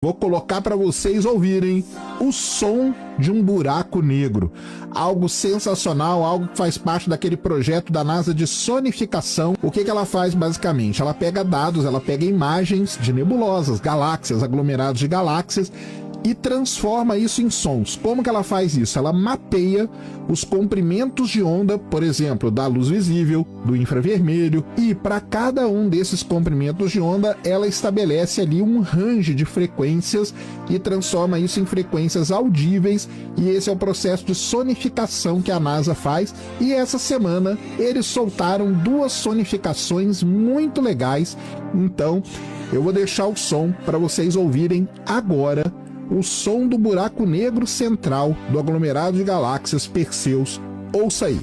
Vou colocar para vocês ouvirem o som de um buraco negro. Algo sensacional, algo que faz parte daquele projeto da NASA de sonificação. O que ela faz basicamente? Ela pega dados, ela pega imagens de nebulosas, galáxias, aglomerados de galáxias e transforma isso em sons. Como que ela faz isso? Ela mapeia os comprimentos de onda, por exemplo, da luz visível, do infravermelho, e para cada um desses comprimentos de onda, ela estabelece ali um range de frequências e transforma isso em frequências audíveis, e esse é o processo de sonificação que a NASA faz, e essa semana eles soltaram 2 sonificações muito legais. Então, eu vou deixar o som para vocês ouvirem agora, o som do buraco negro central do aglomerado de galáxias Perseus. Ouça aí.